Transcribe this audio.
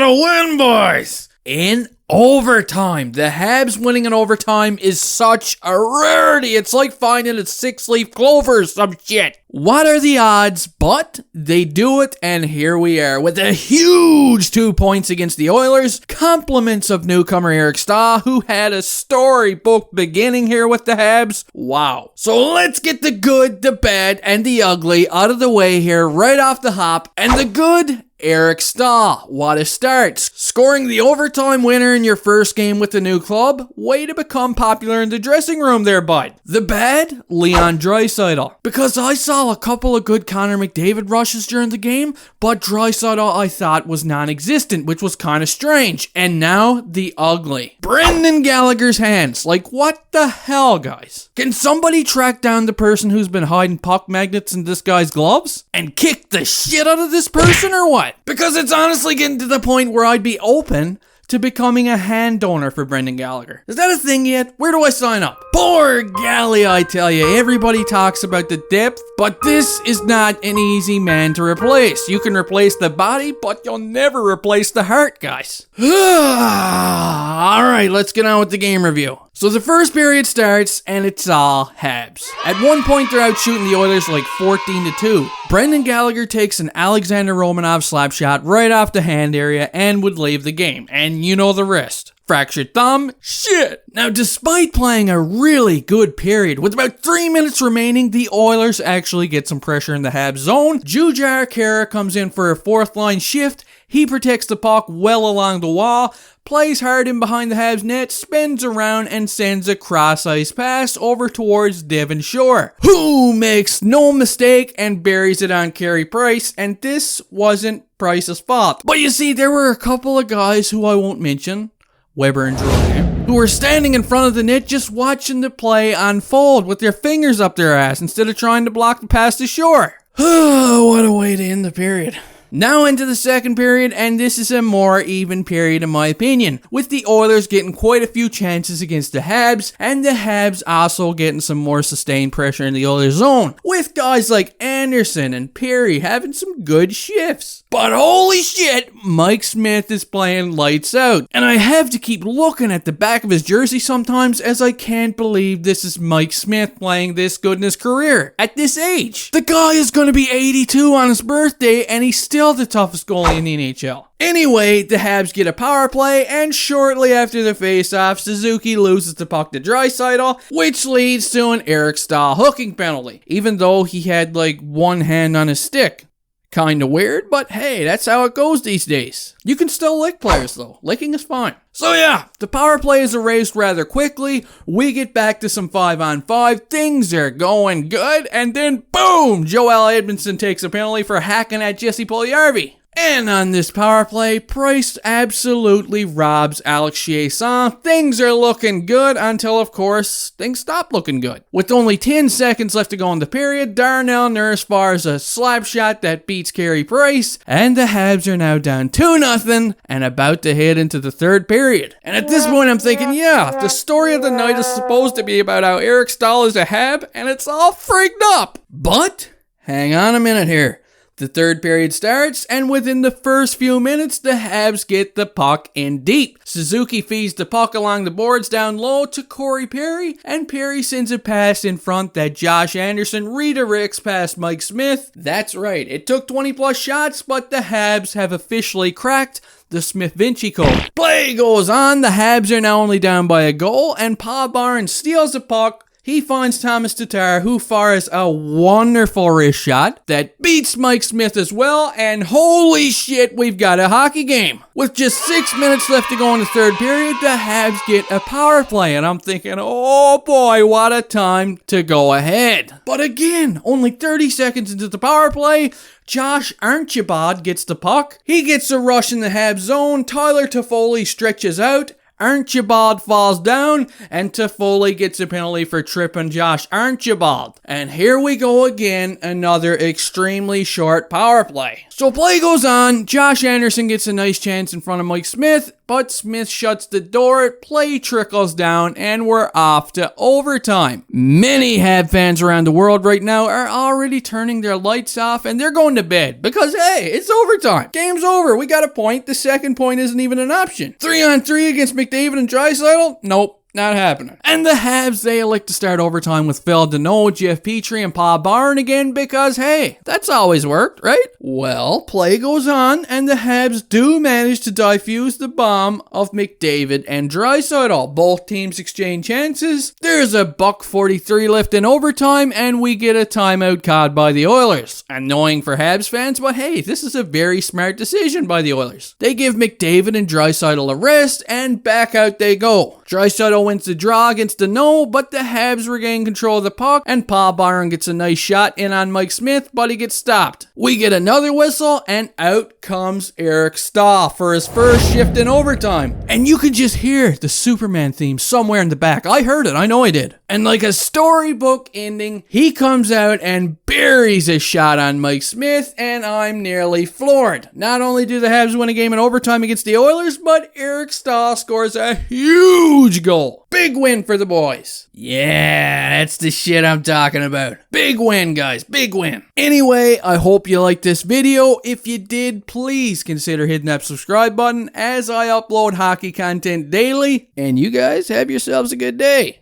a win, boys! In overtime. The Habs winning in overtime is such a rarity. It's like finding a 6-leaf clover or some shit. What are the odds? But they do it, and here we are with a huge 2 points against the Oilers. Compliments of newcomer Eric Staal, who had a storybook beginning here with the Habs. Wow. So let's get the good, the bad, and the ugly out of the way here right off the hop. And the good, Eric Staal. What a start. Scoring the overtime winner in your first game with the new club. Way to become popular in the dressing room there, bud. The bad, Leon Draisaitl. Because I saw a couple of good Connor McDavid rushes during the game, but Draisaitl I thought was non-existent, which was kind of strange. And now, the ugly. Brendan Gallagher's hands. Like, what the hell, guys? Can somebody track down the person who's been hiding puck magnets in this guy's gloves? And kick the shit out of this person, or what? Because it's honestly getting to the point where I'd be open to becoming a hand donor for Brendan Gallagher. Is that a thing yet? Where do I sign up? Poor Gally, I tell you. Everybody talks about the depth, but this is not an easy man to replace. You can replace the body, but you'll never replace the heart, guys. Alright, let's get on with the game review. So the first period starts, and it's all Habs. At one point, they're out shooting the Oilers like 14-2. Brendan Gallagher takes an Alexander Romanov slap shot right off the hand area and would leave the game. And you know the rest. Fractured thumb, shit. Now, despite playing a really good period, with about 3 minutes remaining, the Oilers actually get some pressure in the Habs zone. Jujhar Khaira comes in for a fourth line shift. He protects the puck well along the wall, plays hard in behind the Habs net, spins around and sends a cross-ice pass over towards Devon Shore, who makes no mistake and buries it on Carey Price, and this wasn't Price's fault. But you see, there were a couple of guys who I won't mention, Weber and Drouin, who were standing in front of the net just watching the play unfold with their fingers up their ass instead of trying to block the pass to Shore. What a way to end the period. Now into the second period, and this is a more even period in my opinion, with the Oilers getting quite a few chances against the Habs, and the Habs also getting some more sustained pressure in the Oilers zone, with guys like Anderson and Perry having some good shifts. But holy shit, Mike Smith is playing lights out, and I have to keep looking at the back of his jersey sometimes as I can't believe this is Mike Smith playing this good in his career at this age. The guy is going to be 82 on his birthday, and he's still the toughest goalie in the NHL. Anyway, the Habs get a power play, and shortly after the face-off, Suzuki loses the puck to Draisaitl, which leads to an Eric Staal hooking penalty, even though he had like one hand on his stick. Kinda weird, but hey, that's how it goes these days. You can still lick players though. Licking is fine. So yeah, the power play is erased rather quickly. We get back to some 5-on-5. Things are going good. And then boom! Joel Edmondson takes a penalty for hacking at Jesse Puljujarvi. And on this power play, Price absolutely robs Alex Chiasson. Things are looking good until, of course, things stop looking good. With only 10 seconds left to go in the period, Darnell Nurse fires a slap shot that beats Carey Price, and the Habs are now down 2-0 and about to head into the third period. And at this point, I'm thinking, yeah, the story of the night is supposed to be about how Eric Staal is a Hab, and it's all freaked up. But hang on a minute here. The third period starts, and within the first few minutes, the Habs get the puck in deep. Suzuki feeds the puck along the boards down low to Corey Perry, and Perry sends a pass in front that Josh Anderson redirects past Mike Smith. That's right, it took 20 plus shots, but the Habs have officially cracked the Smith-Vinci code. Play goes on, the Habs are now only down by a goal, and Paul Barnes steals the puck. He finds Tomas Tatar, who fires a wonderful wrist shot that beats Mike Smith as well, and holy shit, we've got a hockey game. With just 6 minutes left to go in the third period, the Habs get a power play, and I'm thinking, oh boy, what a time to go ahead. But again, only 30 seconds into the power play, Josh Archibald gets the puck. He gets a rush in the Habs zone. Tyler Toffoli stretches out. Archibald falls down, and Toffoli gets a penalty for tripping Josh Archibald. And here we go again, another extremely short power play. So play goes on, Josh Anderson gets a nice chance in front of Mike Smith, but Smith shuts the door, play trickles down, and we're off to overtime. Many Habs fans around the world right now are already turning their lights off and they're going to bed because, hey, it's overtime. Game's over. We got a point. The second point isn't even an option. 3-on-3 against McDavid and Draisaitl? Nope. Not happening. And the Habs, they elect to start overtime with Phil Deneau, Jeff Petrie, and Paul Byron again because, hey, that's always worked, right? Well, play goes on, and the Habs do manage to defuse the bomb of McDavid and Draisaitl. Both teams exchange chances. There's a $1:43 left in overtime, and we get a timeout called by the Oilers. Annoying for Habs fans, but hey, this is a very smart decision by the Oilers. They give McDavid and Draisaitl a rest, and back out they go. Draisaitl wins the draw against Deneau, but the Habs regain control of the puck, and Paul Byron gets a nice shot in on Mike Smith, but he gets stopped. We get another whistle, and out comes Eric Staal for his first shift in overtime. And you could just hear the Superman theme somewhere in the back. I heard it, I know I did. And like a storybook ending, he comes out and buries a shot on Mike Smith, and I'm nearly floored. Not only do the Habs win a game in overtime against the Oilers, but Eric Staal scores a huge goal. Big win for the boys. Yeah, that's the shit I'm talking about. Big win, guys. Big win. Anyway, I hope you liked this video. If you did, please consider hitting that subscribe button as I upload hockey content daily. And you guys have yourselves a good day.